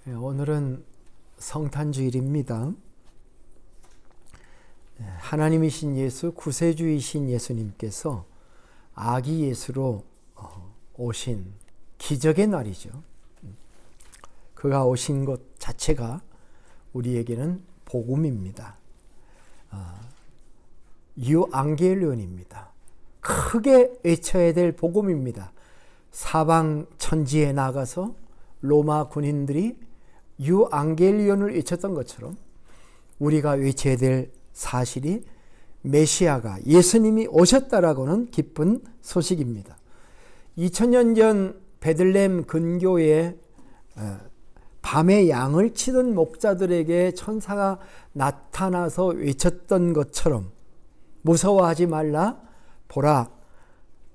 오늘은 성탄주일입니다. 하나님이신 예수, 구세주이신 예수님께서 아기 예수로 오신 기적의 날이죠. 그가 오신 것 자체가 우리에게는 복음입니다. 유앙겔리온입니다. 크게 외쳐야 될 복음입니다. 사방 천지에 나가서 로마 군인들이 유앙겔리온을 외쳤던 것처럼 우리가 외쳐야 될 사실이 메시아가 예수님이 오셨다라고는 기쁜 소식입니다. 2000년 전 베들레헴 근교에 밤에 양을 치던 목자들에게 천사가 나타나서 외쳤던 것처럼 무서워하지 말라, 보라,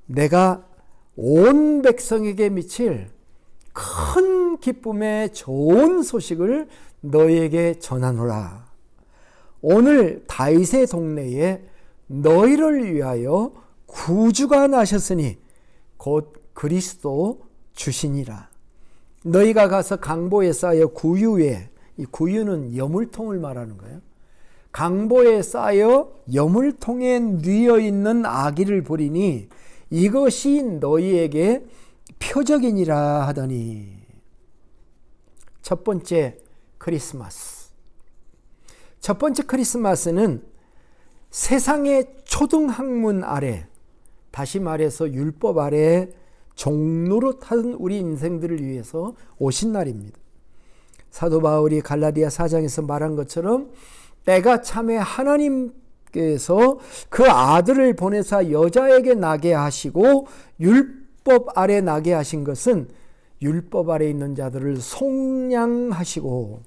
내가 온 백성에게 미칠 큰 기쁨의 좋은 소식을 너희에게 전하노라. 오늘 다윗의 동네에 너희를 위하여 구주가 나셨으니 곧 그리스도 주시니라. 너희가 가서 강보에 쌓여 구유에, 이 구유는 여물통을 말하는 거예요. 강보에 쌓여 여물통에 뉘어 있는 아기를 보리니 이것이 너희에게 표적이니라 하더니. 첫 번째 크리스마스. 첫 번째 크리스마스는 세상의 초등학문 아래, 다시 말해서 율법 아래 종로로 타던 우리 인생들을 위해서 오신 날입니다. 사도 바울이 갈라디아 4장에서 말한 것처럼 때가 참에 하나님께서 그 아들을 보내사 여자에게 나게 하시고 율법 아래 나게 하신 것은 율법 아래 있는 자들을 속량하시고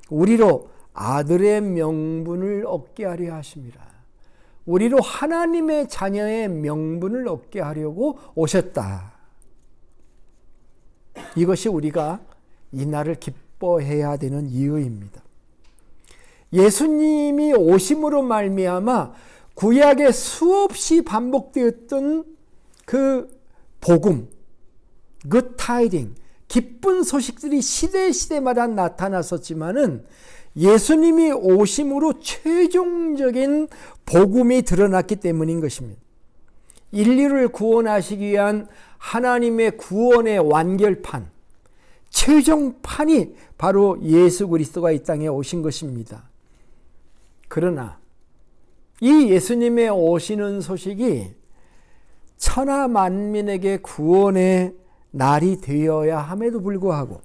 우리로 아들의 명분을 얻게 하려 하십니다. 우리로 하나님의 자녀의 명분을 얻게 하려고 오셨다. 이것이 우리가 이 날을 기뻐해야 되는 이유입니다. 예수님이 오심으로 말미암아 구약에 수없이 반복되었던 그 복음, good tidings, 기쁜 소식들이 시대마다 나타났었지만은 예수님이 오심으로 최종적인 복음이 드러났기 때문인 것입니다. 인류를 구원하시기 위한 하나님의 구원의 완결판, 최종판이 바로 예수 그리스도가 이 땅에 오신 것입니다. 그러나 이 예수님의 오시는 소식이 천하 만민에게 구원의 날이 되어야 함에도 불구하고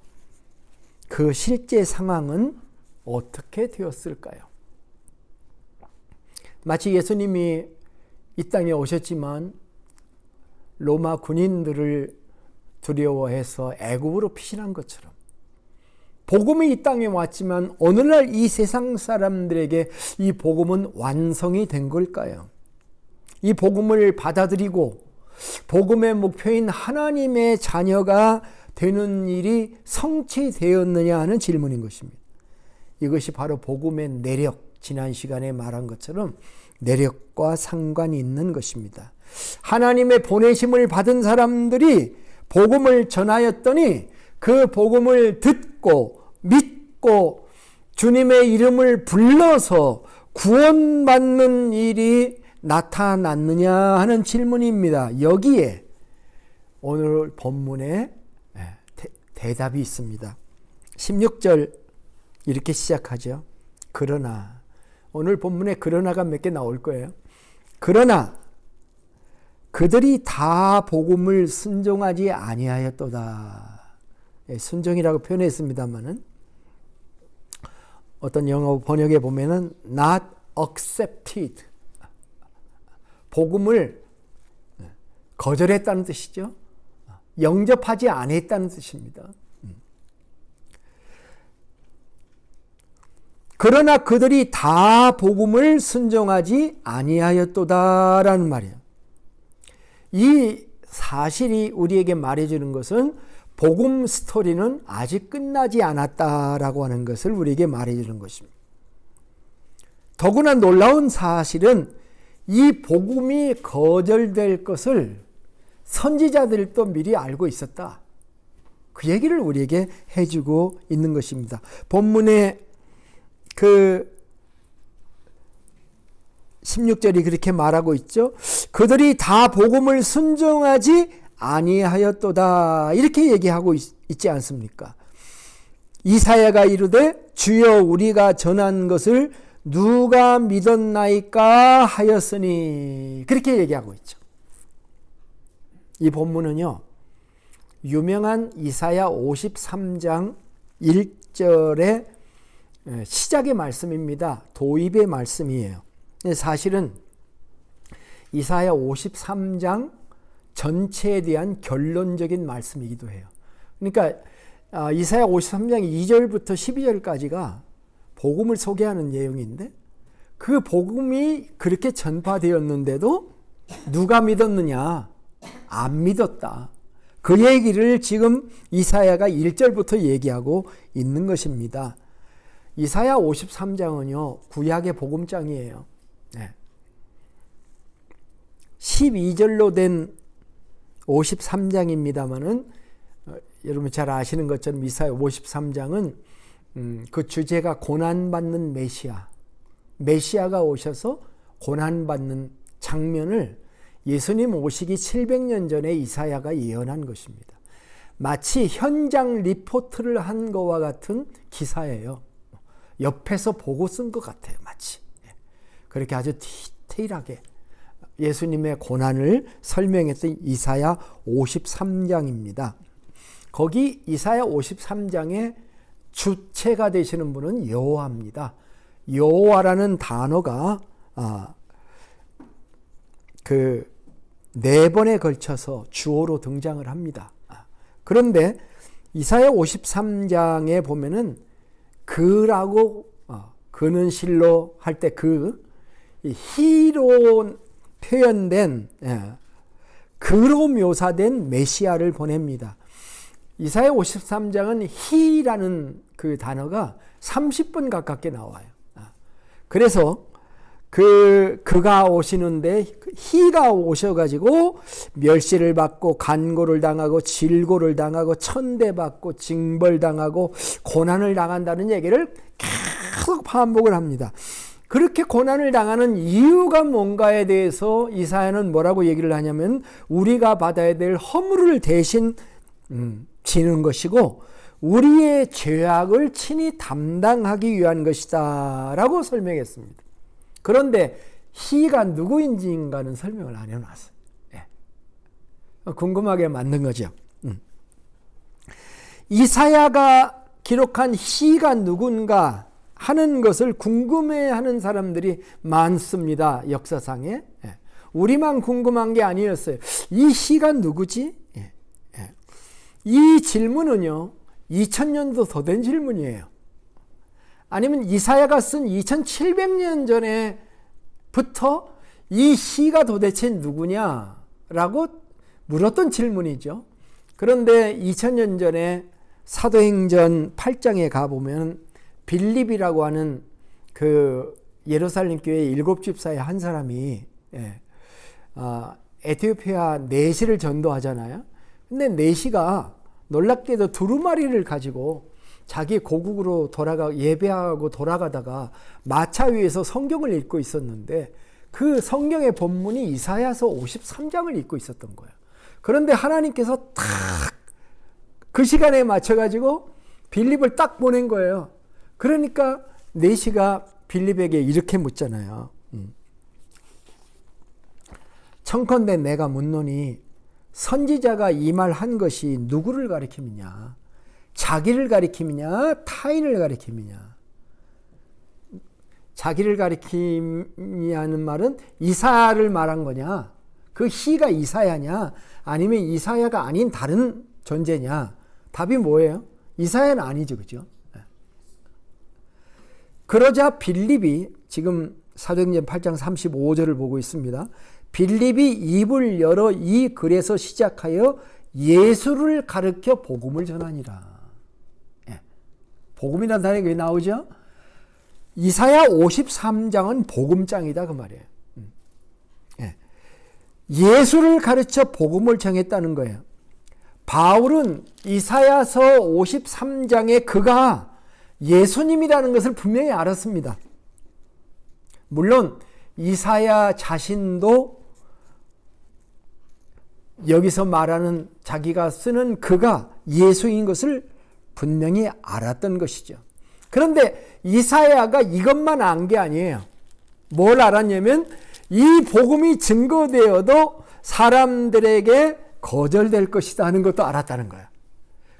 그 실제 상황은 어떻게 되었을까요? 마치 예수님이 이 땅에 오셨지만 로마 군인들을 두려워해서 애굽으로 피신한 것처럼 복음이 이 땅에 왔지만 오늘날 이 세상 사람들에게 이 복음은 완성이 된 걸까요? 이 복음을 받아들이고 복음의 목표인 하나님의 자녀가 되는 일이 성취되었느냐 하는 질문인 것입니다. 이것이 바로 복음의 내력, 지난 시간에 말한 것처럼 내력과 상관이 있는 것입니다. 하나님의 보내심을 받은 사람들이 복음을 전하였더니 그 복음을 듣고 믿고 주님의 이름을 불러서 구원받는 일이 나타났느냐 하는 질문입니다. 여기에 오늘 본문에 대답이 있습니다. 16절 이렇게 시작하죠. 그러나, 오늘 본문에 그러나가 몇 개 나올 거예요. 그러나 그들이 다 복음을 순종하지 아니하였도다. 순종이라고 표현했습니다만은 어떤 영어 번역에 보면은 not accepted, 복음을 거절했다는 뜻이죠. 영접하지 않았다는 뜻입니다. 그러나 그들이 다 복음을 순종하지 아니하였도다라는 말이에요. 이 사실이 우리에게 말해주는 것은 복음 스토리는 아직 끝나지 않았다라고 하는 것을 우리에게 말해주는 것입니다. 더구나 놀라운 사실은 이 복음이 거절될 것을 선지자들도 미리 알고 있었다. 그 얘기를 우리에게 해주고 있는 것입니다. 본문에 그 16절이 그렇게 말하고 있죠. 그들이 다 복음을 순종하지 아니하였도다. 이렇게 얘기하고 있지 않습니까? 이사야가 이르되 주여 우리가 전한 것을 누가 믿었나이까 하였으니, 그렇게 얘기하고 있죠. 이 본문은요, 유명한 이사야 53장 1절의 시작의 말씀입니다. 도입의 말씀이에요. 사실은 이사야 53장 전체에 대한 결론적인 말씀이기도 해요. 그러니까 이사야 53장 2절부터 12절까지가 복음을 소개하는 내용인데, 그 복음이 그렇게 전파되었는데도 누가 믿었느냐? 안 믿었다. 그 얘기를 지금 이사야가 1절부터 얘기하고 있는 것입니다. 이사야 53장은요, 구약의 복음장이에요. 12절로 된 53장입니다만은 여러분 잘 아시는 것처럼 이사야 53장은 그 주제가 고난받는 메시아가 오셔서 고난받는 장면을 예수님 오시기 700년 전에 이사야가 예언한 것입니다. 마치 현장 리포트를 한 것과 같은 기사예요. 옆에서 보고 쓴 것 같아요. 마치 그렇게 아주 디테일하게 예수님의 고난을 설명했던 이사야 53장입니다. 거기 이사야 53장의 주체가 되시는 분은 여호와입니다. 여호와라는 단어가 그 4번에 걸쳐서 주어로 등장을 합니다. 그런데 이사야 53장에 보면은 그라고 그는 실로 할 때 히로 표현된 그로 묘사된 메시아를 보냅니다. 이사야 53장은 히라는 그 단어가 30번 가깝게 나와요. 그래서 그가 오시는데 히가 오셔가지고 멸시를 받고 간고를 당하고 질고를 당하고 천대받고 징벌당하고 고난을 당한다는 얘기를 계속 반복을 합니다. 그렇게 고난을 당하는 이유가 뭔가에 대해서 이사야는 뭐라고 얘기를 하냐면 우리가 받아야 될 허물을 대신 지는 것이고 우리의 죄악을 친히 담당하기 위한 것이다 라고 설명했습니다. 그런데 히가 누구인지인가는 설명을 안 해놨어요. 궁금하게 만든 거죠. 이사야가 기록한 히가 누군가 하는 것을 궁금해하는 사람들이 많습니다. 역사상에. 우리만 궁금한 게 아니었어요. 이 히가 누구지? 이 질문은요 2000년도 더 된 질문이에요. 아니면 이사야가 쓴 2700년 전에부터 이 시가 도대체 누구냐라고 물었던 질문이죠. 그런데 2000년 전에 사도행전 8장에 가보면 빌립이라고 하는 그 예루살렘 교회 7집사의 한 사람이 에티오피아 내시를 전도하잖아요. 근데 내시가 놀랍게도 두루마리를 가지고 자기 고국으로 예배하고 돌아가다가 마차 위에서 성경을 읽고 있었는데 그 성경의 본문이 이사야서 53장을 읽고 있었던 거예요. 그런데 하나님께서 딱 그 시간에 맞춰가지고 빌립을 딱 보낸 거예요. 그러니까 내시가 빌립에게 이렇게 묻잖아요. 청컨대 내가 묻노니 선지자가 이 말 한 것이 누구를 가리킴이냐? 자기를 가리킴이냐? 타인을 가리킴이냐? 자기를 가리킴이냐는 말은 이사야를 말한 거냐? 그 히가 이사야냐? 아니면 이사야가 아닌 다른 존재냐? 답이 뭐예요? 이사야는 아니죠. 그죠? 그러자 빌립이 지금 사도행전 8장 35절을 보고 있습니다. 빌립이 입을 열어 이 글에서 시작하여 예수를 가르쳐 복음을 전하니라. 복음이라는 단어가 왜 나오죠? 이사야 53장은 복음장이다 그 말이에요. 예수를 가르쳐 복음을 전했다는 거예요. 바울은 이사야서 53장에 그가 예수님이라는 것을 분명히 알았습니다. 물론 이사야 자신도 여기서 말하는 자기가 쓰는 그가 예수인 것을 분명히 알았던 것이죠. 그런데 이사야가 이것만 안 게 아니에요. 뭘 알았냐면 이 복음이 증거되어도 사람들에게 거절될 것이다 하는 것도 알았다는 거야.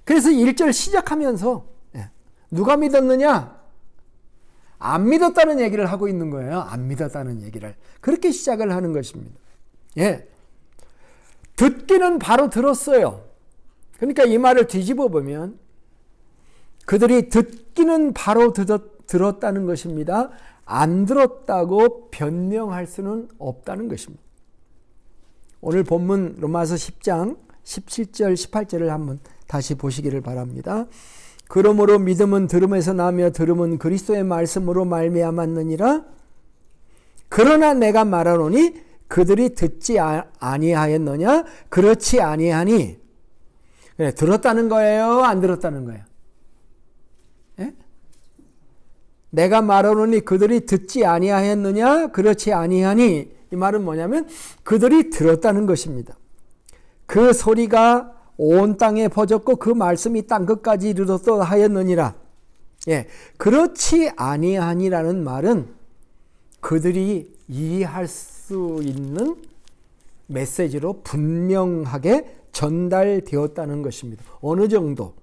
그래서 1절 시작하면서 누가 믿었느냐? 안 믿었다는 얘기를 하고 있는 거예요. 안 믿었다는 얘기를. 그렇게 시작을 하는 것입니다. 예. 듣기는 바로 들었어요. 그러니까 이 말을 뒤집어 보면 그들이 듣기는 바로 들었다는 것입니다. 안 들었다고 변명할 수는 없다는 것입니다. 오늘 본문 로마서 10장 17절 18절을 한번 다시 보시기를 바랍니다. 그러므로 믿음은 들음에서 나며 들음은 그리스도의 말씀으로 말미암았느니라. 그러나 내가 말하노니 그들이 듣지 아니하였느냐? 그렇지 아니하니. 그래, 들었다는 거예요? 안 들었다는 거예요? 예? 내가 말하노니 그들이 듣지 아니하였느냐? 그렇지 아니하니. 이 말은 뭐냐면 그들이 들었다는 것입니다. 그 소리가 온 땅에 퍼졌고 그 말씀이 땅끝까지 이르렀다 하였느니라. 예, 그렇지 아니하니라는 말은 그들이 이해할 수 있는 메시지로 분명하게 전달되었다는 것입니다. 어느 정도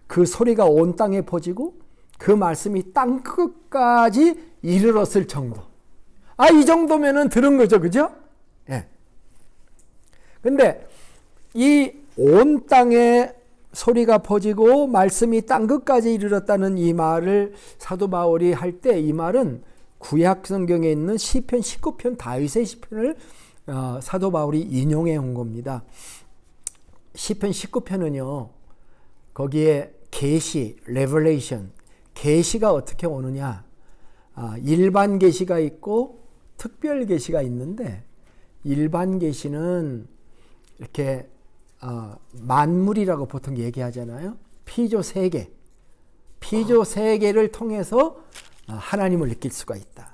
그 소리가 온 땅에 퍼지고 그 말씀이 땅끝까지 이르렀을 정도. 이 정도면은 들은 거죠, 그죠? 예. 근데 이 온 땅에 소리가 퍼지고 말씀이 땅끝까지 이르렀다는 이 말을 사도 바울이 할 때 이 말은 구약 성경에 있는 시편 19편 다윗의 시편을 사도 바울이 인용해 온 겁니다. 시편 19편은요. 거기에 계시, 레벨레이션, 계시가 어떻게 오느냐. 일반 계시가 있고 특별 계시가 있는데 일반 계시는 이렇게 만물이라고 보통 얘기하잖아요. 피조 세계. 피조 세계를 통해서 하나님을 느낄 수가 있다.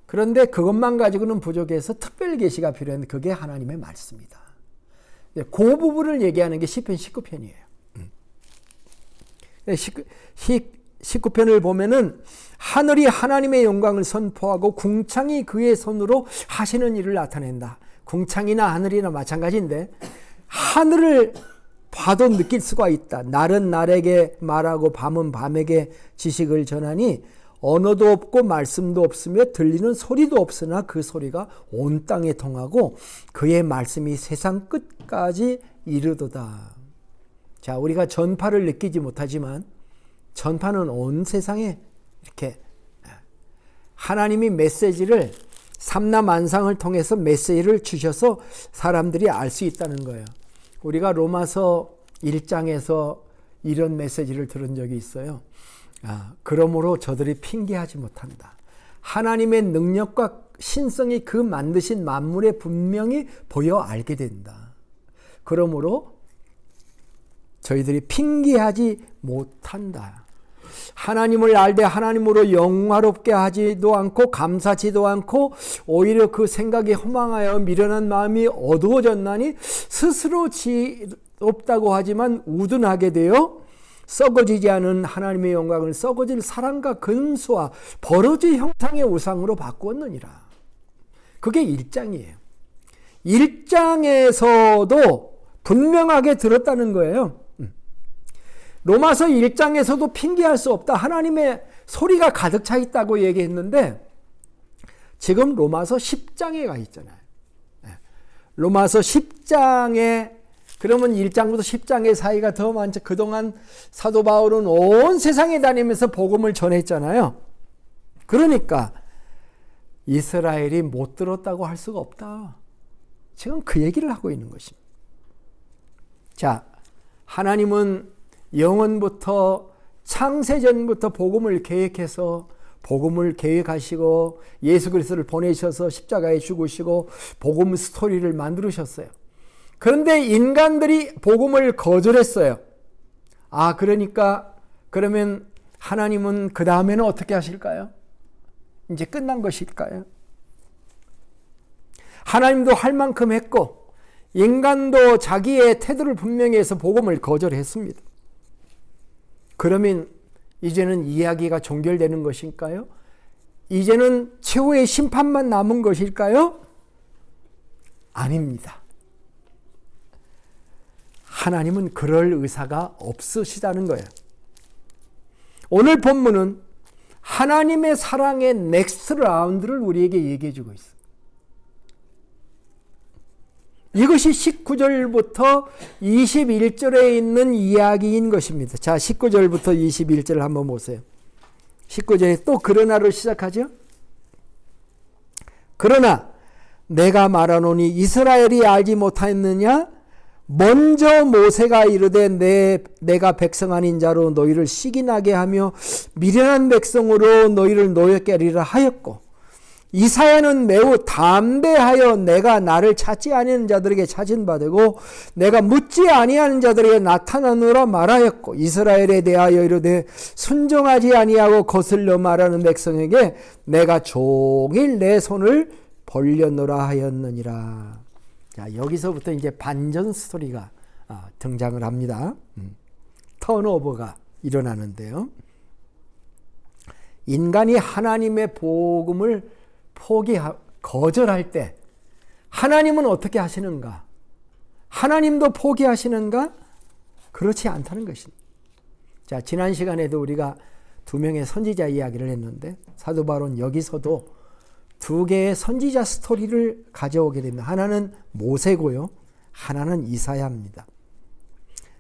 그런데 그것만 가지고는 부족해서 특별 계시가 필요한데 그게 하나님의 말씀이다. 그 부분을 얘기하는 게 시편 19편이에요. 19편을 보면은 하늘이 하나님의 영광을 선포하고 궁창이 그의 손으로 하시는 일을 나타낸다. 궁창이나 하늘이나 마찬가지인데 하늘을 봐도 느낄 수가 있다. 날은 날에게 말하고 밤은 밤에게 지식을 전하니 언어도 없고 말씀도 없으며 들리는 소리도 없으나 그 소리가 온 땅에 통하고 그의 말씀이 세상 끝까지 이르도다. 자, 우리가 전파를 느끼지 못하지만 전파는 온 세상에 이렇게 하나님이 메시지를 삼라만상을 통해서 메시지를 주셔서 사람들이 알 수 있다는 거예요. 우리가 로마서 1장에서 이런 메시지를 들은 적이 있어요. 그러므로 저들이 핑계하지 못한다. 하나님의 능력과 신성이 그 만드신 만물에 분명히 보여 알게 된다. 그러므로 저희들이 핑계하지 못한다. 하나님을 알되 하나님으로 영화롭게 하지도 않고 감사치도 않고 오히려 그 생각이 허망하여 미련한 마음이 어두워졌나니 스스로 지롭다고 하지만 우둔하게 되어 썩어지지 않은 하나님의 영광을 썩어질 사랑과 근수와 버러지 형상의 우상으로 바꾸었느니라. 그게 1장이에요. 1장에서도 분명하게 들었다는 거예요. 로마서 1장에서도 핑계할 수 없다. 하나님의 소리가 가득 차 있다고 얘기했는데 지금 로마서 10장에 가 있잖아요. 로마서 10장에 그러면 1장부터 10장의 사이가 더 많죠. 그동안 사도 바울은 온 세상에 다니면서 복음을 전했잖아요. 그러니까 이스라엘이 못 들었다고 할 수가 없다. 지금 그 얘기를 하고 있는 것입니다. 자, 하나님은 영원부터 창세전부터 복음을 계획해서 복음을 계획하시고 예수 그리스도를 보내셔서 십자가에 죽으시고 복음 스토리를 만들으셨어요. 그런데 인간들이 복음을 거절했어요. 그러니까 그러면 하나님은 그 다음에는 어떻게 하실까요? 이제 끝난 것일까요? 하나님도 할 만큼 했고 인간도 자기의 태도를 분명히 해서 복음을 거절했습니다. 그러면 이제는 이야기가 종결되는 것일까요? 이제는 최후의 심판만 남은 것일까요? 아닙니다. 하나님은 그럴 의사가 없으시다는 거예요. 오늘 본문은 하나님의 사랑의 넥스트 라운드를 우리에게 얘기해 주고 있어요. 이것이 19절부터 21절에 있는 이야기인 것입니다. 자, 19절부터 21절 한번 보세요. 19절에 또 그러나로 시작하죠. 그러나 내가 말하노니 이스라엘이 알지 못하였느냐? 먼저 모세가 이르되 내가 백성 아닌 자로 너희를 시기나게 하며 미련한 백성으로 너희를 노엽게 하리라 하였고, 이사야는 매우 담대하여 내가 나를 찾지 아니하는 자들에게 찾은 바 되고 내가 묻지 아니하는 자들에게 나타나노라 말하였고, 이스라엘에 대하여 이르되 순종하지 아니하고 거슬려 말하는 백성에게 내가 종일 내 손을 벌려노라 하였느니라. 자, 여기서부터 이제 반전 스토리가 등장을 합니다. 턴오버가 일어나는데요. 인간이 하나님의 복음을 거절할 때 하나님은 어떻게 하시는가? 하나님도 포기하시는가? 그렇지 않다는 것입니다. 자, 지난 시간에도 우리가 두 명의 선지자 이야기를 했는데 사도 바울은 여기서도 두 개의 선지자 스토리를 가져오게 됩니다. 하나는 모세고요, 하나는 이사야입니다.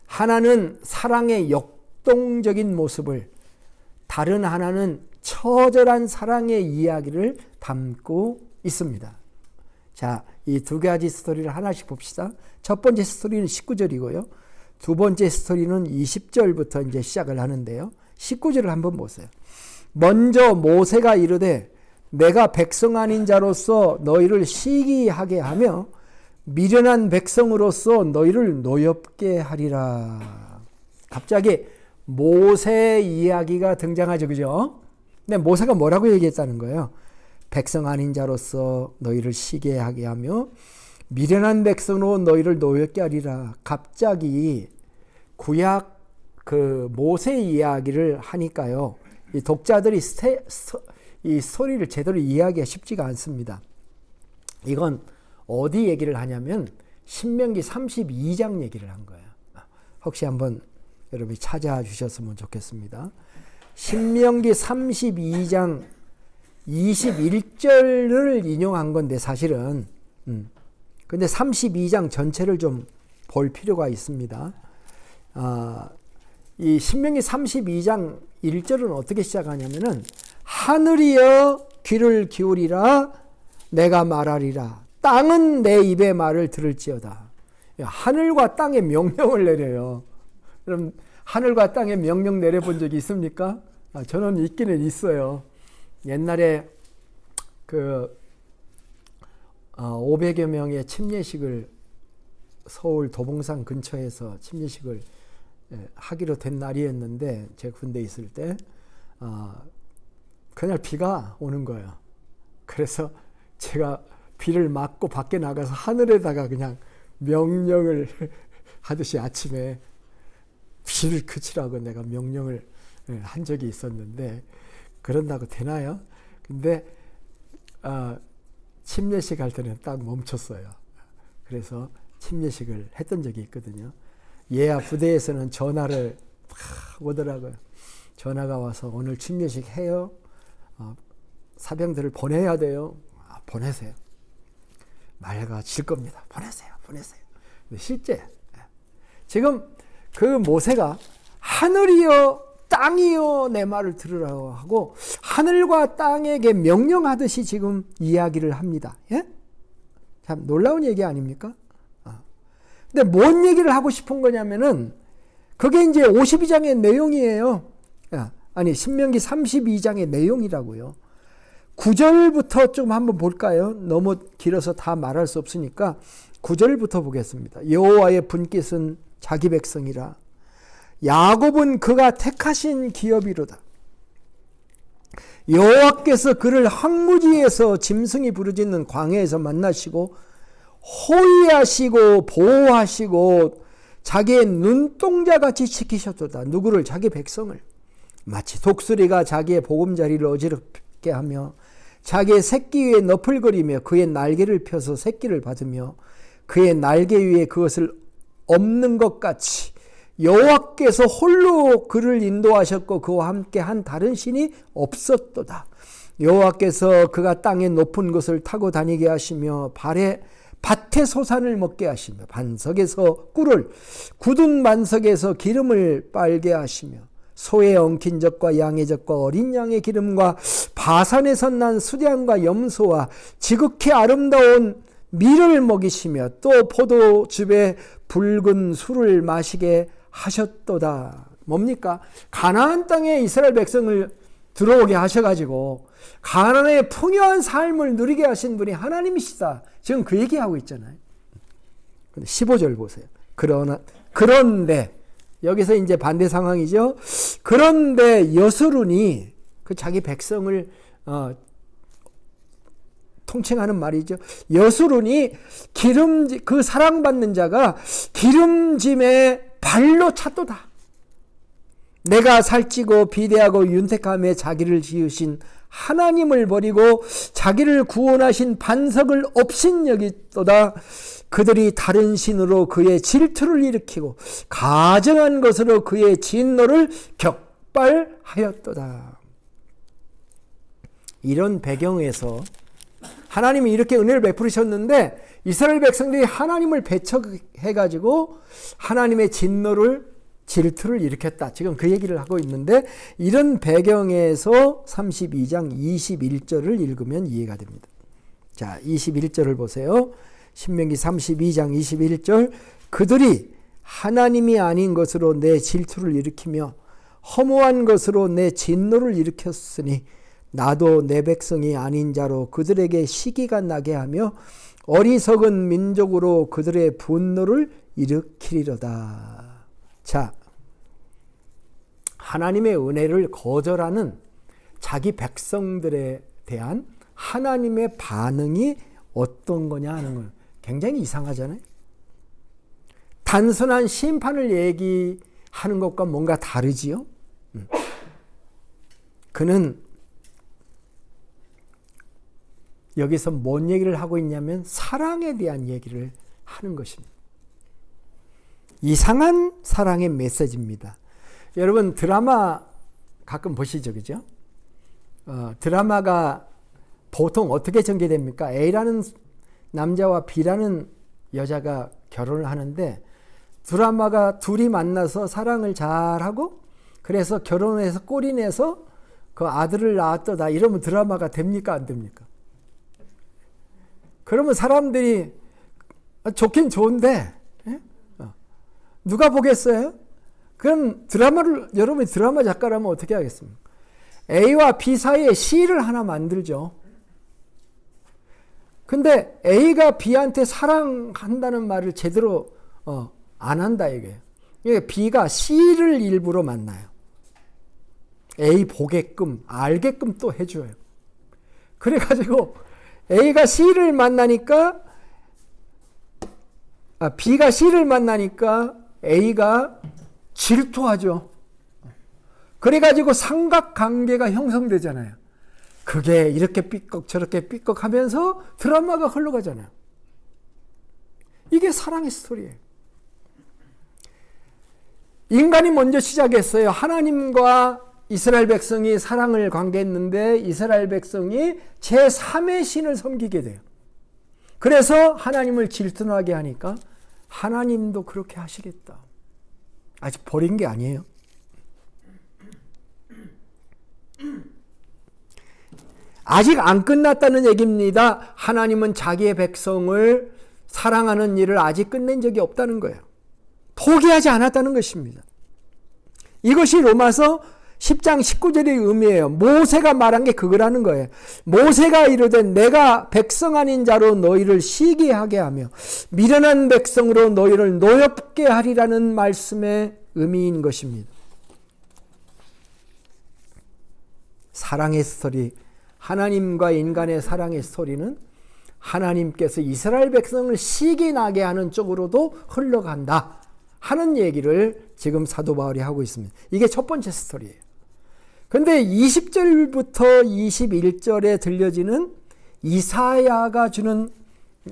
하나는 사랑의 역동적인 모습을, 다른 하나는 처절한 사랑의 이야기를 담고 있습니다. 자, 이 두 가지 스토리를 하나씩 봅시다. 첫 번째 스토리는 19절이고요. 두 번째 스토리는 20절부터 이제 시작을 하는데요. 19절을 한번 보세요. 먼저 모세가 이르되 내가 백성 아닌 자로서 너희를 시기하게 하며 미련한 백성으로서 너희를 노엽게 하리라. 갑자기 모세 이야기가 등장하죠. 그죠? 근데 모세가 뭐라고 얘기했다는 거예요? 백성 아닌 자로서 너희를 시기하게 하며 미련한 백성으로 너희를 노엽게 하리라. 갑자기 구약 그 모세 이야기를 하니까요, 이 독자들이 이 스토리를 제대로 이해하기가 쉽지가 않습니다. 이건 어디 얘기를 하냐면 신명기 32장 얘기를 한 거예요. 혹시 한번 여러분이 찾아주셨으면 좋겠습니다. 신명기 32장 21절을 인용한 건데 사실은 근데 32장 전체를 좀 볼 필요가 있습니다. 이 신명기 32장 1절은 어떻게 시작하냐면은 하늘이여 귀를 기울이라 내가 말하리라 땅은 내 입의 말을 들을지어다. 하늘과 땅에 명령을 내려요. 그럼 하늘과 땅에 명령 내려본 적이 있습니까? 저는 있기는 있어요. 옛날에 그 500여 명의 침례식을 서울 도봉산 근처에서 침례식을 하기로 된 날이었는데, 제가 군대에 있을 때 그날 비가 오는 거예요. 그래서 제가 비를 맞고 밖에 나가서 하늘에다가 그냥 명령을 하듯이 아침에 비를 그치라고 내가 명령을 한 적이 있었는데, 그런다고 되나요? 근데 침례식 할 때는 딱 멈췄어요. 그래서 침례식을 했던 적이 있거든요. 예하 부대에서는 전화를 막 오더라고요. 전화가 와서 오늘 침례식 해요. 사병들을 보내야 돼요. 보내세요. 맑아질 겁니다. 보내세요. 근데 실제 지금 그 모세가 하늘이여 땅이여 내 말을 들으라고 하고 하늘과 땅에게 명령하듯이 지금 이야기를 합니다. 예? 참 놀라운 얘기 아닙니까? 근데 뭔 얘기를 하고 싶은 거냐면은 그게 이제 52장의 내용이에요. 아니 신명기 32장의 내용이라고요. 9절부터 좀 한번 볼까요? 너무 길어서 다 말할 수 없으니까 9절부터 보겠습니다. 여호와의 분깃은 자기 백성이라 야곱은 그가 택하신 기업이로다. 여호와께서 그를 황무지에서 짐승이 부르짖는 광야에서 만나시고 호위하시고 보호하시고 자기의 눈동자같이 지키셨도다. 누구를? 자기 백성을. 마치 독수리가 자기의 보금자리를 어지럽게 하며 자기의 새끼 위에 너풀거리며 그의 날개를 펴서 새끼를 받으며 그의 날개 위에 그것을 엎는 것 같이 여호와께서 홀로 그를 인도하셨고 그와 함께 한 다른 신이 없었도다. 여호와께서 그가 땅의 높은 곳을 타고 다니게 하시며 밭에 소산을 먹게 하시며 반석에서 꿀을 굳은 반석에서 기름을 빨게 하시며 소의 엉킨 젖과 양의 젖과 어린 양의 기름과 바산에서 난 수량과 염소와 지극히 아름다운 밀을 먹이시며 또 포도즙에 붉은 술을 마시게 하셨도다. 뭡니까? 가나안 땅에 이스라엘 백성을 들어오게 하셔가지고 가나안의 풍요한 삶을 누리게 하신 분이 하나님이시다. 지금 그 얘기하고 있잖아요. 15절 보세요. 그런데 여기서 이제 반대 상황이죠. 그런데 여수룬이 그 자기 백성을 통칭하는 말이죠. 여수룬이 그 사랑받는 자가 기름짐에 발로 찼도다. 내가 살찌고 비대하고 윤택함에 자기를 지으신 하나님을 버리고 자기를 구원하신 반석을 업신여기도다. 그들이 다른 신으로 그의 질투를 일으키고 가증한 것으로 그의 진노를 격발하였도다. 이런 배경에서 하나님이 이렇게 은혜를 베푸셨는데 이스라엘 백성들이 하나님을 배척해가지고 하나님의 질투를 일으켰다. 지금 그 얘기를 하고 있는데 이런 배경에서 32장 21절을 읽으면 이해가 됩니다. 자, 21절을 보세요. 신명기 32장 21절 그들이 하나님이 아닌 것으로 내 질투를 일으키며 허무한 것으로 내 진노를 일으켰으니 나도 내 백성이 아닌 자로 그들에게 시기가 나게 하며 어리석은 민족으로 그들의 분노를 일으키리로다. 자, 하나님의 은혜를 거절하는 자기 백성들에 대한 하나님의 반응이 어떤 거냐 하는 건 굉장히 이상하잖아요. 단순한 심판을 얘기하는 것과 뭔가 다르지요. 그는 여기서 뭔 얘기를 하고 있냐면 사랑에 대한 얘기를 하는 것입니다. 이상한 사랑의 메시지입니다. 여러분 드라마 가끔 보시죠, 그죠? 드라마가 보통 어떻게 전개됩니까? A라는 남자와 B라는 여자가 결혼을 하는데 드라마가 둘이 만나서 사랑을 잘하고 그래서 결혼해서 꼴이 내서 그 아들을 낳았다 이러면 드라마가 됩니까? 안 됩니까? 그러면 사람들이 좋긴 좋은데 누가 보겠어요? 그럼 여러분이 드라마 작가라면 어떻게 하겠습니까? A와 B 사이에 C를 하나 만들죠. 근데 A가 B한테 사랑한다는 말을 제대로 안 한다 이게. B가 C를 일부러 만나요. A 보게끔 알게끔 또 해줘요. 그래가지고 A가 C를 만나니까 B가 C를 만나니까 A가 질투하죠. 그래가지고 삼각관계가 형성되잖아요. 그게 이렇게 삐걱 저렇게 삐걱 하면서 드라마가 흘러가잖아요. 이게 사랑의 스토리예요. 인간이 먼저 시작했어요. 하나님과 이스라엘 백성이 사랑을 관계했는데 이스라엘 백성이 제3의 신을 섬기게 돼요. 그래서 하나님을 질투나게 하니까 하나님도 그렇게 하시겠다. 아직 버린 게 아니에요. 아직 안 끝났다는 얘기입니다. 하나님은 자기의 백성을 사랑하는 일을 아직 끝낸 적이 없다는 거예요. 포기하지 않았다는 것입니다. 이것이 로마서 10장 19절의 의미예요. 모세가 말한 게 그거라는 거예요. 모세가 이르되 내가 백성 아닌 자로 너희를 시기하게 하며 미련한 백성으로 너희를 노엽게 하리라는 말씀의 의미인 것입니다. 사랑의 스토리, 하나님과 인간의 사랑의 스토리는 하나님께서 이스라엘 백성을 시기 나게 하는 쪽으로도 흘러간다 하는 얘기를 지금 사도 바울이 하고 있습니다. 이게 첫 번째 스토리예요. 그런데 20절부터 21절에 들려지는 이사야가 주는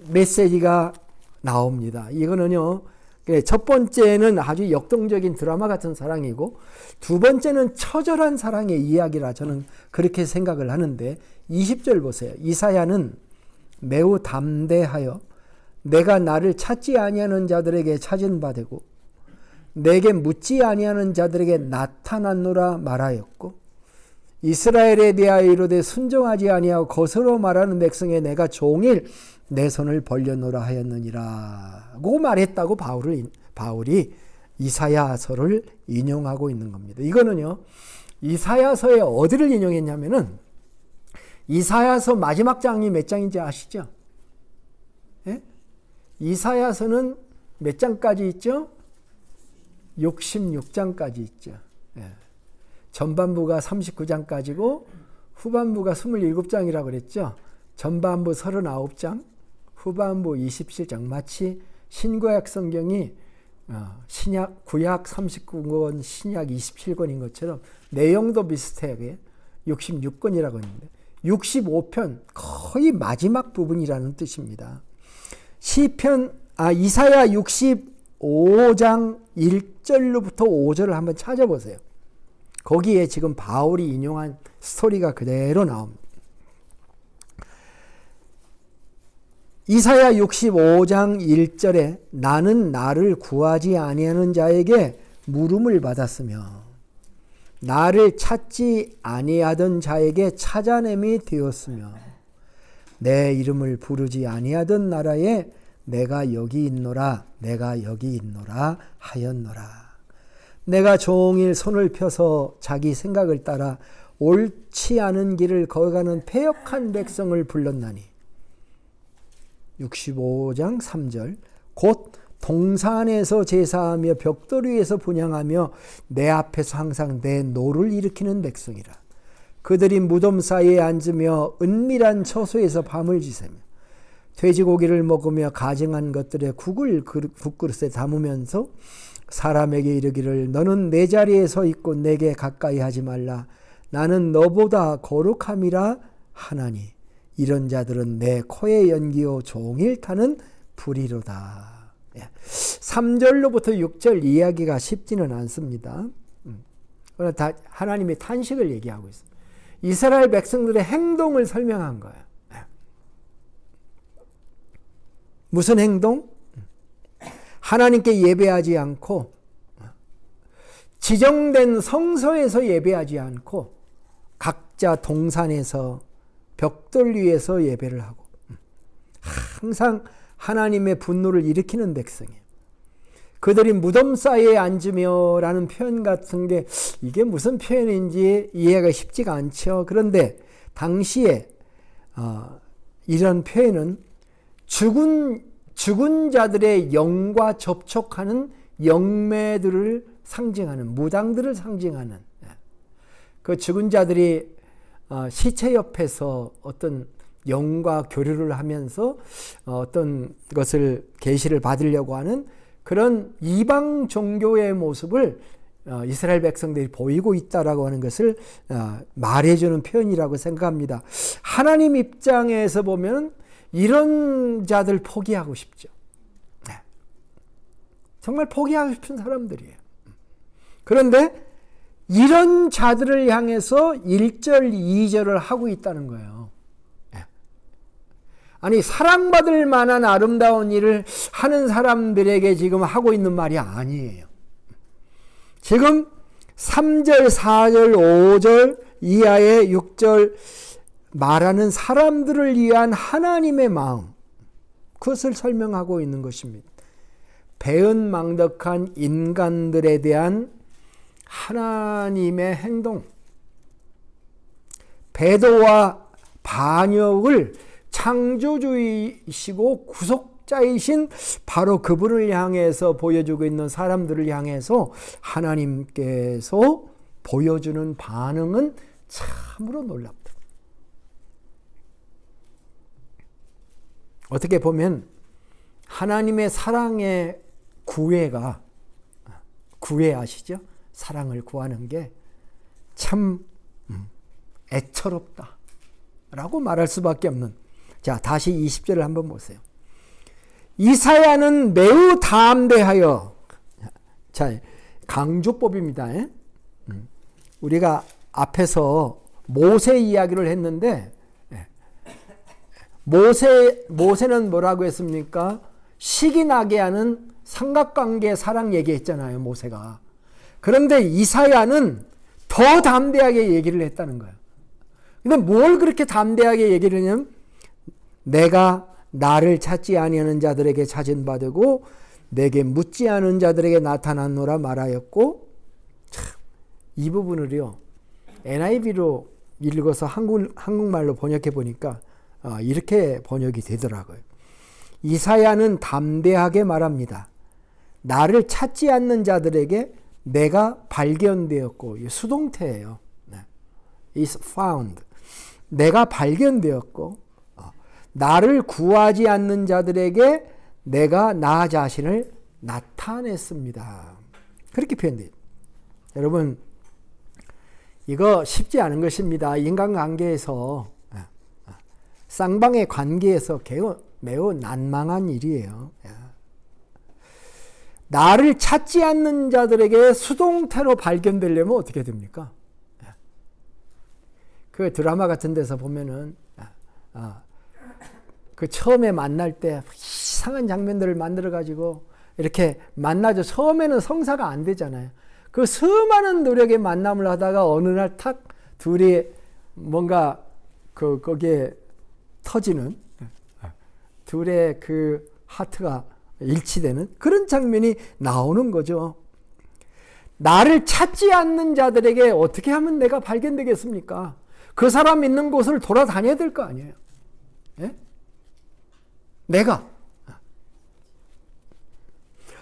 메시지가 나옵니다. 이거는요, 첫 번째는 아주 역동적인 드라마 같은 사랑이고, 두 번째는 처절한 사랑의 이야기라 저는 그렇게 생각을 하는데, 20절 보세요. 이사야는 매우 담대하여 내가 나를 찾지 아니하는 자들에게 찾은 바 되고 내게 묻지 아니하는 자들에게 나타났노라 말하였고, 이스라엘에 대하여 이르되 순종하지 아니하고 거스로 말하는 백성에 내가 종일 내 손을 벌려놓으라 하였느니라고 말했다고 바울이 이사야서를 인용하고 있는 겁니다. 이거는요, 이사야서에 어디를 인용했냐면은 이사야서 마지막 장이 몇 장인지 아시죠? 예? 이사야서는 몇 장까지 있죠? 66장까지 있죠. 예. 전반부가 39장까지고 후반부가 27장이라고 그랬죠. 전반부 39장, 후반부 27장. 마치 신구약 성경이 구약 39권, 신약 27권인 것처럼 내용도 비슷하게 66권이라고 했는데 65편 거의 마지막 부분이라는 뜻입니다. 이사야 65장 1절로부터 5절을 한번 찾아보세요. 거기에 지금 바울이 인용한 스토리가 그대로 나옵니다. 이사야 65장 1절에 나는 나를 구하지 아니하는 자에게 물음을 받았으며 나를 찾지 아니하던 자에게 찾아냄이 되었으며 내 이름을 부르지 아니하던 나라에 내가 여기 있노라 하였노라. 내가 종일 손을 펴서 자기 생각을 따라 옳지 않은 길을 걸어가는 패역한 백성을 불렀나니 65장 3절 곧 동산에서 제사하며 벽돌 위에서 분향하며 내 앞에서 항상 내 노를 일으키는 백성이라. 그들이 무덤 사이에 앉으며 은밀한 처소에서 밤을 지새며 돼지고기를 먹으며 가증한 것들의 국을 국그릇에 담으면서 사람에게 이르기를 너는 내 자리에 서 있고 내게 가까이 하지 말라. 나는 너보다 거룩함이라 하나니 이런 자들은 내 코에 연기요 종일 타는 불이로다. 3절로부터 6절 이야기가 쉽지는 않습니다. 그러나 다 하나님의 탄식을 얘기하고 있습니다. 이스라엘 백성들의 행동을 설명한 거예요. 무슨 행동? 하나님께 예배하지 않고 지정된 성소에서 예배하지 않고 각자 동산에서 벽돌 위에서 예배를 하고 항상 하나님의 분노를 일으키는 백성이에요. 그들이 무덤 사이에 앉으며 라는 표현 같은 게 이게 무슨 표현인지 이해가 쉽지가 않죠. 그런데 당시에 이런 표현은 죽은 자들의 영과 접촉하는 영매들을 상징하는, 무당들을 상징하는, 그 죽은 자들이 시체 옆에서 어떤 영과 교류를 하면서 어떤 것을 계시를 받으려고 하는 그런 이방 종교의 모습을 이스라엘 백성들이 보이고 있다라고 하는 것을 말해주는 표현이라고 생각합니다. 하나님 입장에서 보면 이런 자들 포기하고 싶죠. 정말 포기하고 싶은 사람들이에요. 그런데 이런 자들을 향해서 1절, 2절을 하고 있다는 거예요. 아니, 사랑받을 만한 아름다운 일을 하는 사람들에게 지금 하고 있는 말이 아니에요. 지금 3절, 4절, 5절 이하의 6절 말하는 사람들을 위한 하나님의 마음, 그것을 설명하고 있는 것입니다. 배은망덕한 인간들에 대한 하나님의 행동, 배도와 반역을 창조주이시고 구속자이신 바로 그분을 향해서 보여주고 있는 사람들을 향해서 하나님께서 보여주는 반응은 참으로 놀랍다. 어떻게 보면 하나님의 사랑의 구애가, 구애 아시죠? 사랑을 구하는 게 참 애처롭다 라고 말할 수밖에 없는. 자, 다시 20절을 한번 보세요. 이사야는 매우 담대하여, 자, 강조법입니다. 우리가 앞에서 모세 이야기를 했는데, 모세는 뭐라고 했습니까? 식이 나게 하는 삼각관계 사랑 얘기했잖아요, 모세가. 그런데 이사야는 더 담대하게 얘기를 했다는 거예요. 근데 뭘 그렇게 담대하게 얘기를 했냐면, 내가 나를 찾지 아니하는 자들에게 찾은 바 되고 내게 묻지 않은 자들에게 나타났노라 말하였고, 참, 이 부분을요 NIV로 읽어서 한국말로 번역해 보니까 이렇게 번역이 되더라고요. 이사야는 담대하게 말합니다. 나를 찾지 않는 자들에게 내가 발견되었고, 수동태예요. is found. 내가 발견되었고, 나를 구하지 않는 자들에게 내가 나 자신을 나타냈습니다. 그렇게 표현돼요. 여러분, 이거 쉽지 않은 것입니다. 인간관계에서, 쌍방의 관계에서 매우 난망한 일이에요. 나를 찾지 않는 자들에게 수동태로 발견되려면 어떻게 됩니까? 그 드라마 같은 데서 보면은 그 처음에 만날 때 이상한 장면들을 만들어 가지고 이렇게 만나죠. 처음에는 성사가 안 되잖아요. 그 수많은 노력의 만남을 하다가 어느 날 탁 둘이 뭔가 거기에 터지는, 둘의 그 하트가 일치되는 그런 장면이 나오는 거죠. 나를 찾지 않는 자들에게 어떻게 하면 내가 발견되겠습니까? 그 사람 있는 곳을 돌아다녀야 될 거 아니에요. 예? 내가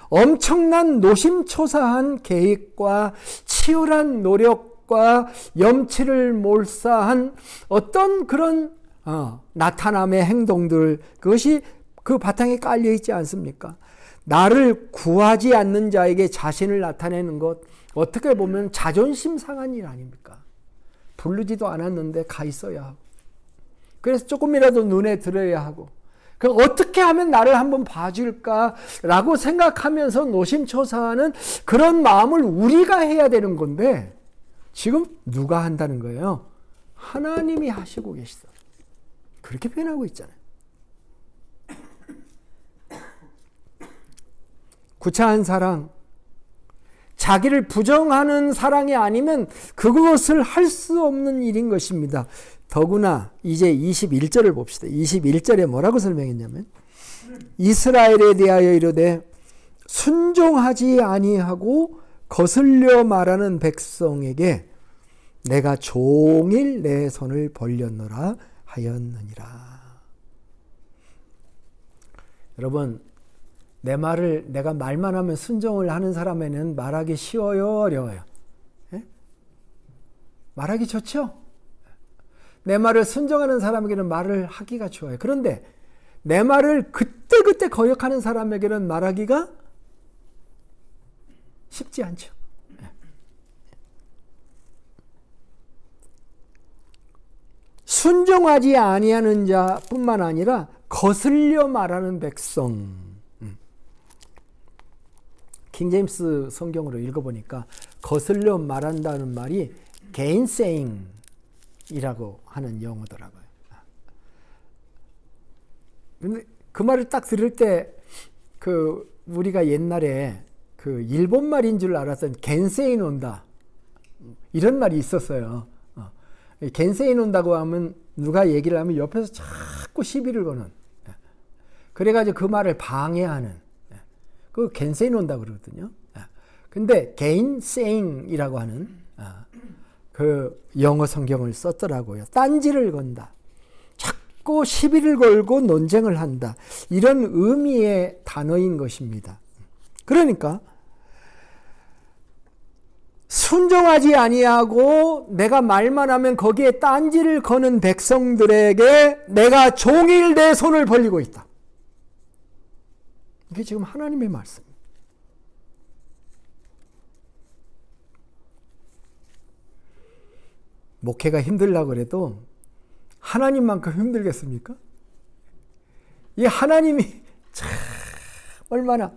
엄청난 노심초사한 계획과 치열한 노력과 염치를 몰사한 어떤 그런 나타남의 행동들, 그것이 그 바탕에 깔려 있지 않습니까? 나를 구하지 않는 자에게 자신을 나타내는 것, 어떻게 보면 자존심 상한 일 아닙니까? 부르지도 않았는데 가 있어야 하고, 그래서 조금이라도 눈에 들어야 하고, 그 어떻게 하면 나를 한번 봐줄까라고 생각하면서 노심초사하는 그런 마음을 우리가 해야 되는 건데, 지금 누가 한다는 거예요? 하나님이 하시고 계시다. 그렇게 표현하고 있잖아요. 구차한 사랑, 자기를 부정하는 사랑이 아니면 그것을 할 수 없는 일인 것입니다. 더구나 이제 21절을 봅시다. 21절에 뭐라고 설명했냐면, 이스라엘에 대하여 이르되 순종하지 아니하고 거슬려 말하는 백성에게 내가 종일 내 손을 벌렸노라 하였느니라. 여러분, 내가 말만 하면 순종을 하는 사람에는 말하기 쉬워요, 어려워요? 예? 말하기 좋죠? 내 말을 순종하는 사람에게는 말을 하기가 좋아요. 그런데 내 말을 그때그때 거역하는 사람에게는 말하기가 쉽지 않죠. 예. 순종하지 아니하는 자뿐만 아니라 거슬려 말하는 백성. 킹제임스 성경으로 읽어보니까 거슬려 말한다는 말이 gainsaying이라고 하는 용어더라고요. 근데 그 말을 딱 들을 때 우리가 옛날에 일본 말인 줄 알았던 겐세이 논다 이런 말이 있었어요. 겐세이 논다고 하면 누가 얘기를 하면 옆에서 자꾸 시비를 거는, 그래가지고 그 말을 방해하는, 그 겐세이 논다 그러거든요. 근데 gainsaying이라고 하는 그 영어 성경을 썼더라고요. 딴지를 건다. 자꾸 시비를 걸고 논쟁을 한다. 이런 의미의 단어인 것입니다. 그러니까 순종하지 아니하고 내가 말만 하면 거기에 딴지를 거는 백성들에게 내가 종일 내 손을 벌리고 있다. 이게 지금 하나님의 말씀입니다. 목회가 힘들려고 그래도 하나님만큼 힘들겠습니까? 이 하나님이 참 얼마나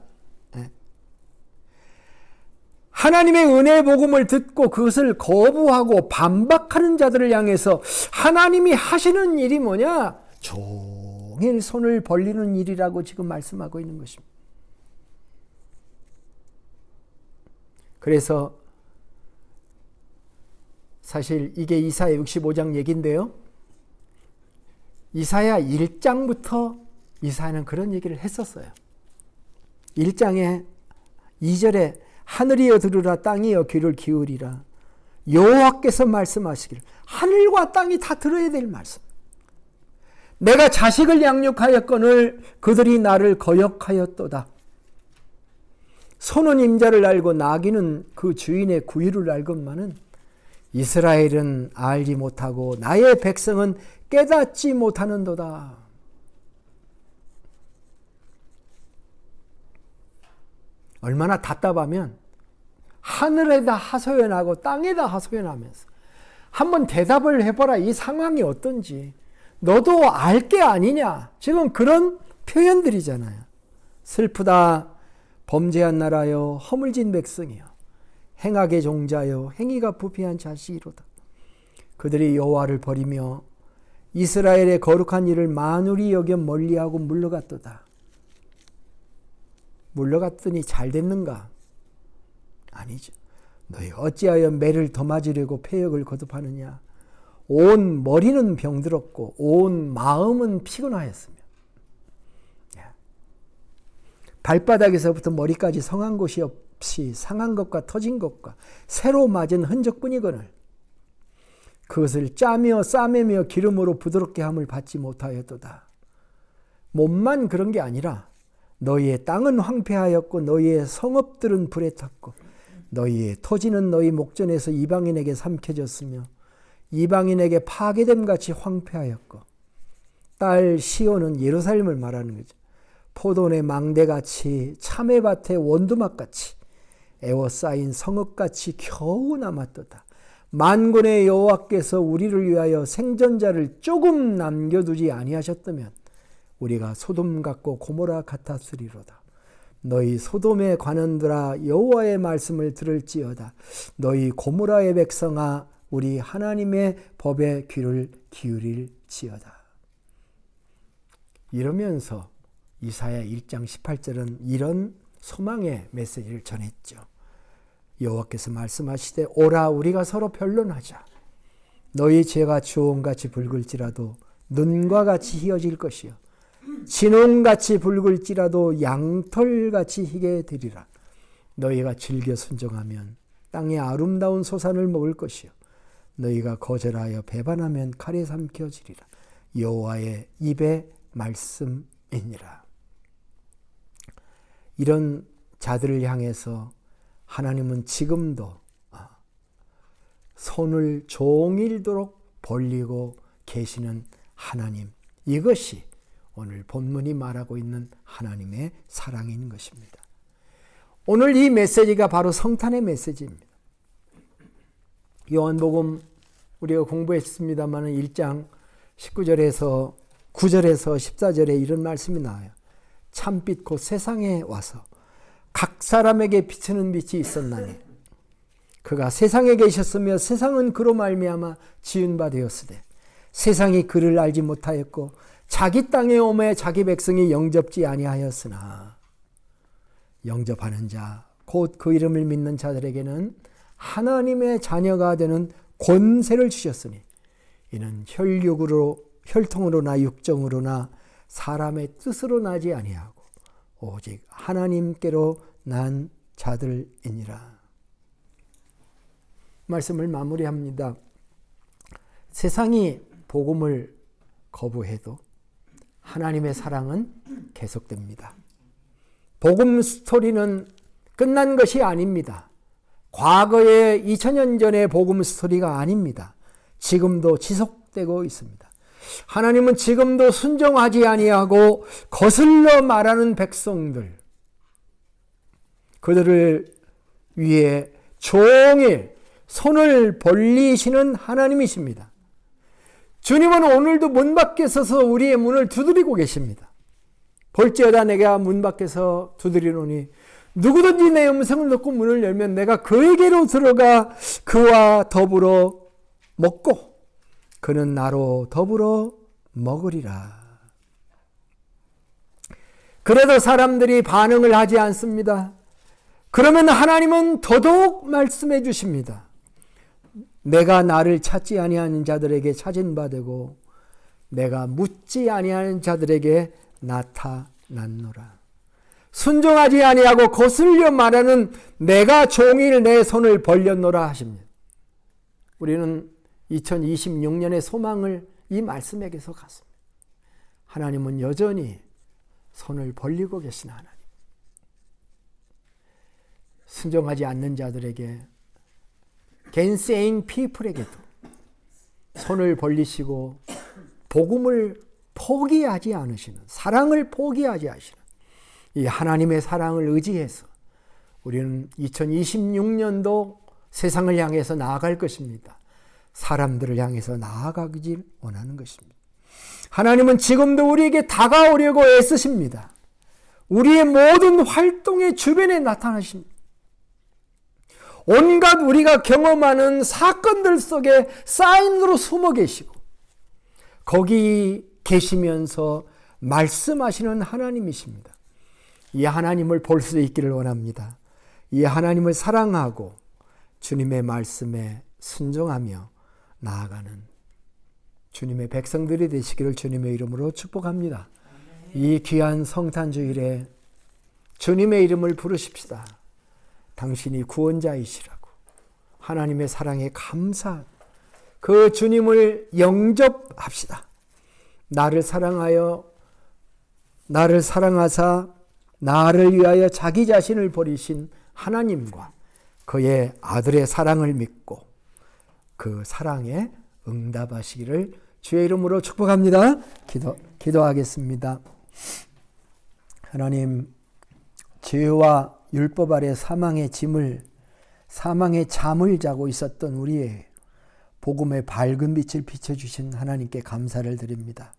하나님의 은혜의 복음을 듣고 그것을 거부하고 반박하는 자들을 향해서 하나님이 하시는 일이 뭐냐? 종일 손을 벌리는 일이라고 지금 말씀하고 있는 것입니다. 그래서 사실 이게 이사야 65장 얘기인데요. 이사야 1장부터 이사야는 그런 얘기를 했었어요. 1장에 2절에 하늘이여 들으라 땅이여 귀를 기울이라 여호와께서 말씀하시기를. 하늘과 땅이 다 들어야 될 말씀. 내가 자식을 양육하였거늘 그들이 나를 거역하였도다. 소는 임자를 알고 나귀는 그 주인의 구유를 알건만은 이스라엘은 알지 못하고 나의 백성은 깨닫지 못하는도다. 얼마나 답답하면 하늘에다 하소연하고 땅에다 하소연하면서 한번 대답을 해봐라. 이 상황이 어떤지. 너도 알 게 아니냐. 지금 그런 표현들이잖아요. 슬프다. 범죄한 나라여 허물진 백성이여 행악의 종자여 행위가 부패한 자식이로다. 그들이 여호와를 버리며 이스라엘의 거룩한 일을 만울히 여겨 멀리하고 물러갔도다. 물러갔더니 잘 됐는가? 아니죠. 너희 어찌하여 매를 더 맞으려고 패역을 거듭하느냐? 온 머리는 병들었고 온 마음은 피곤하였으며 발바닥에서부터 머리까지 성한 곳이 없이 상한 것과 터진 것과 새로 맞은 흔적뿐이거늘 그것을 짜며 싸매며 기름으로 부드럽게 함을 받지 못하였도다. 몸만 그런 게 아니라 너희의 땅은 황폐하였고 너희의 성읍들은 불에 탔고 너희의 토지는 너희 목전에서 이방인에게 삼켜졌으며 이방인에게 파괴됨 같이 황폐하였고 딸 시온은 예루살렘을 말하는 거죠. 포도원의 망대같이 참외밭의 원두막같이 애워싸인 성읍같이 겨우 남았도다. 만군의 여호와께서 우리를 위하여 생존자를 조금 남겨두지 아니하셨다면 우리가 소돔 같고 고모라 같았으리로다. 너희 소돔의 관원들아 여호와의 말씀을 들을지어다. 너희 고모라의 백성아 우리 하나님의 법에 귀를 기울일지어다. 이러면서 이사야 1장 18절은 이런 소망의 메시지를 전했죠. 여호와께서 말씀하시되 오라 우리가 서로 변론하자. 너희 죄가 주홍같이 붉을지라도 눈과 같이 희어질 것이요 진홍같이 붉을지라도 양털같이 희게 되리라. 너희가 즐겨 순종하면 땅의 아름다운 소산을 먹을 것이요 너희가 거절하여 배반하면 칼에 삼켜지리라. 여호와의 입의 말씀이니라. 이런 자들을 향해서 하나님은 지금도 손을 종일도록 벌리고 계시는 하나님. 이것이 오늘 본문이 말하고 있는 하나님의 사랑인 것입니다. 오늘 이 메시지가 바로 성탄의 메시지입니다. 요한복음 우리가 공부했습니다만 1장 19절에서 9절에서 14절에 이런 말씀이 나와요. 참빛 곧 세상에 와서 각 사람에게 비추는 빛이 있었나니 그가 세상에 계셨으며 세상은 그로 말미암아 지은 바 되었으되 세상이 그를 알지 못하였고 자기 땅에 오매 자기 백성이 영접지 아니하였으나 영접하는 자 곧 그 이름을 믿는 자들에게는 하나님의 자녀가 되는 권세를 주셨으니 이는 혈통으로나 육정으로나 사람의 뜻으로 나지 아니하고 오직 하나님께로 난 자들이니라. 말씀을 마무리합니다. 세상이 복음을 거부해도 하나님의 사랑은 계속됩니다. 복음 스토리는 끝난 것이 아닙니다. 과거의 2000년 전의 복음 스토리가 아닙니다. 지금도 지속되고 있습니다. 하나님은 지금도 순종하지 아니하고 거슬러 말하는 백성들, 그들을 위해 종일 손을 벌리시는 하나님이십니다. 주님은 오늘도 문 밖에 서서 우리의 문을 두드리고 계십니다. 볼지어다 내가 문 밖에서 두드리노니 누구든지 내 음성을 듣고 문을 열면 내가 그에게로 들어가 그와 더불어 먹고 그는 나로 더불어 먹으리라. 그래도 사람들이 반응을 하지 않습니다. 그러면 하나님은 더더욱 말씀해 주십니다. 내가 나를 찾지 아니하는 자들에게 찾은 바 되고 내가 묻지 아니하는 자들에게 나타났노라. 순종하지 아니하고 거슬려 말하는 내가 종일 내 손을 벌렸노라 하십니다. 우리는 2026년의 소망을 이 말씀에게서 갖습니다. 하나님은 여전히 손을 벌리고 계신 하나님. 순종하지 않는 자들에게, gainsaying people에게도 손을 벌리시고 복음을 포기하지 않으시는, 사랑을 포기하지 않으시는 이 하나님의 사랑을 의지해서 우리는 2026년도 세상을 향해서 나아갈 것입니다. 사람들을 향해서 나아가길 원하는 것입니다. 하나님은 지금도 우리에게 다가오려고 애쓰십니다. 우리의 모든 활동의 주변에 나타나십니다. 온갖 우리가 경험하는 사건들 속에 사인으로 숨어 계시고 거기 계시면서 말씀하시는 하나님이십니다. 이 하나님을 볼 수 있기를 원합니다. 이 하나님을 사랑하고 주님의 말씀에 순종하며 나아가는 주님의 백성들이 되시기를 주님의 이름으로 축복합니다. 이 귀한 성탄주일에 주님의 이름을 부르십시다. 당신이 구원자이시라고 하나님의 사랑에 감사, 그 주님을 영접합시다. 나를 사랑하사 나를 위하여 자기 자신을 버리신 하나님과 그의 아들의 사랑을 믿고 그 사랑에 응답하시기를 주의 이름으로 축복합니다. 기도하겠습니다. 하나님, 죄와 율법 아래 사망의 잠을 자고 있었던 우리의 복음의 밝은 빛을 비춰주신 하나님께 감사를 드립니다.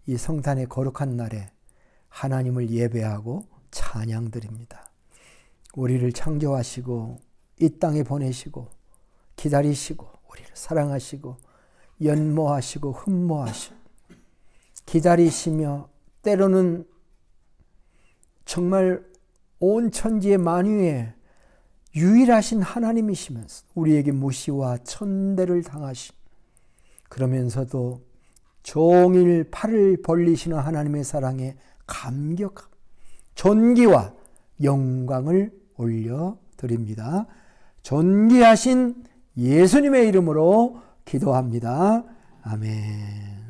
이 성탄의 거룩한 날에 하나님을 예배하고 찬양드립니다. 우리를 창조하시고 이 땅에 보내시고 기다리시고 우리를 사랑하시고 연모하시고 흠모하시고 기다리시며 때로는 정말 온 천지의 만유에 유일하신 하나님이시면서 우리에게 무시와 천대를 당하신, 그러면서도 종일 팔을 벌리시는 하나님의 사랑에 감격함, 존귀와 영광을 올려드립니다. 존귀하신 예수님의 이름으로 기도합니다. 아멘.